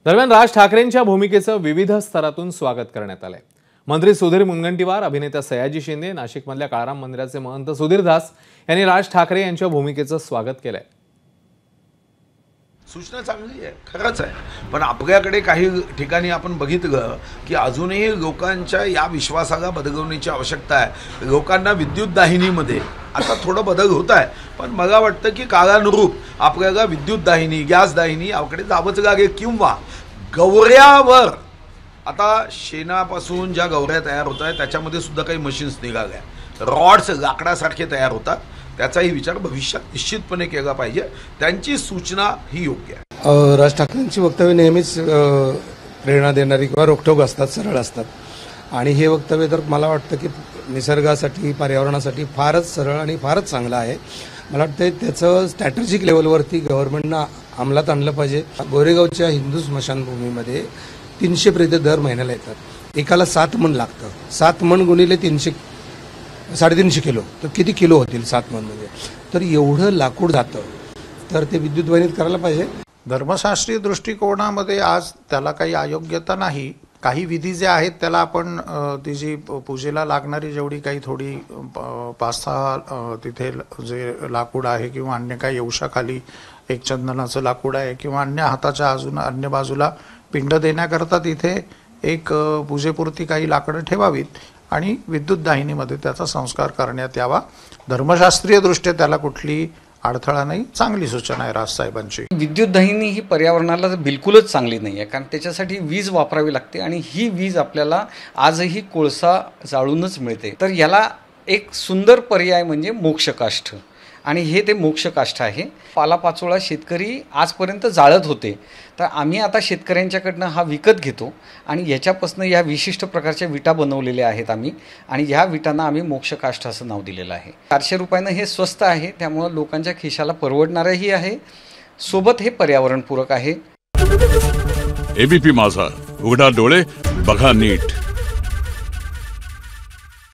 दरम्यान राज ठाकरेंच्या भूमिकेचं विविध स्तरातून स्वागत करण्यात आलंय। मंत्री सुधीर मुनगंटीवार, अभिनेता सयाजी शिंदे, नाशिकमधल्या काळाराम मंदिराचे महंत सुधीर दास यांनी राज ठाकरे यांच्या भूमिकेचं स्वागत केलंय। सूचना चांगली आहे, खरंच आहे, पण आपल्याकडे काही ठिकाणी आपण बघितलं की अजूनही लोकांच्या या विश्वासाला बदलवण्याची आवश्यकता आहे। लोकांना विद्युत दाहिनीमध्ये आता थोडं बदल होत आहे, पण मला वाटतं की काळानुरूप आपल्याला विद्युत दाहिनी, गॅस दाहिनी याकडे जावंच लागेल। किंवा गवऱ्यावर आता शेणापासून ज्या गवऱ्या तयार होत आहेत त्याच्यामध्ये सुद्धा काही मशीन्स निघाल्या, रॉड्स लाकडासारखे तयार होतात, त्याचाही विचार भविष्यात निश्चितपणे केला पाहिजे। त्यांची सूचना ही योग्य आहे। राज ठाकरेंची वक्तव्य नेहमीच प्रेरणा देणारी किंवा रोखठोक असतात, सरळ असतात, आणि हे वक्तव्य तर मला वाटतं की निसर्गासाठी, पर्यावरणासाठी फारच सरळ आणि फारच चांगलं आहे। मला वाटतं त्याचं स्ट्रॅटेजिक लेवलवरती गव्हर्नमेंटनं अंमलात आणलं पाहिजे। गोरेगावच्या हिंदू स्मशानभूमीमध्ये 300 प्रेत दर महिन्याला येतात, एकाला 7 मन लागतं, 7 मन गुणिले 300 350 किलो, तर किती किलो होतील 7 मनमध्ये? तर एवढं लाकूड जातं, तर ते विद्युत वाहिनीत करायला पाहिजे। धर्मशास्त्रीय दृष्टिकोनामध्ये आज त्याला काही अयोग्यता नाही। काही विधी जे आहेत त्याला आपण ती जी पूजेला लागणारी जेवढी काही थोडी 5-6 तिथे जे लाकूड आहे किंवा अन्य काही यवशाखाली एक चंदनाचं लाकूड आहे किंवा अन्य हाताच्या अन्य बाजूला पिंड देण्याकरता तिथे एक पूजेपुरती काही लाकडं ठेवावीत आणि विद्युत दाहिनीमध्ये त्याचा संस्कार करण्यात यावा। धर्मशास्त्रीय दृष्ट्या त्याला कुठली अडथळा नाही, चांगली सूचना आहे राजसाहेबांची। विद्युत दाहिनी ही पर्यावरणाला बिलकुलच चांगली नाही आहे, कारण त्याच्यासाठी वीज वापरावी लागते आणि ही वीज आपल्याला आजही कोळसा जाळूनच मिळते। तर याला एक सुंदर पर्याय म्हणजे मोक्षकाष्ठ, आणि हे ते मोक्षकाष्ठ आहे। पालापाचोळा शेतकरी आजपर्यंत जाळत होते, तर आम्ही आता शेतकऱ्यांच्याकडनं हा विकत घेतो आणि याच्यापासून या विशिष्ट प्रकारच्या विटा बनवलेल्या आहेत आम्ही, आणि ह्या विटांना आम्ही मोक्षकाष्ठ असं नाव दिलेलं आहे। 400 रुपयानं हे स्वस्त आहे, त्यामुळे लोकांच्या खिशाला परवडणारही आहे, सोबत हे पर्यावरणपूरक आहे। एबीपी माझा, उघडा डोळे बघा नीट।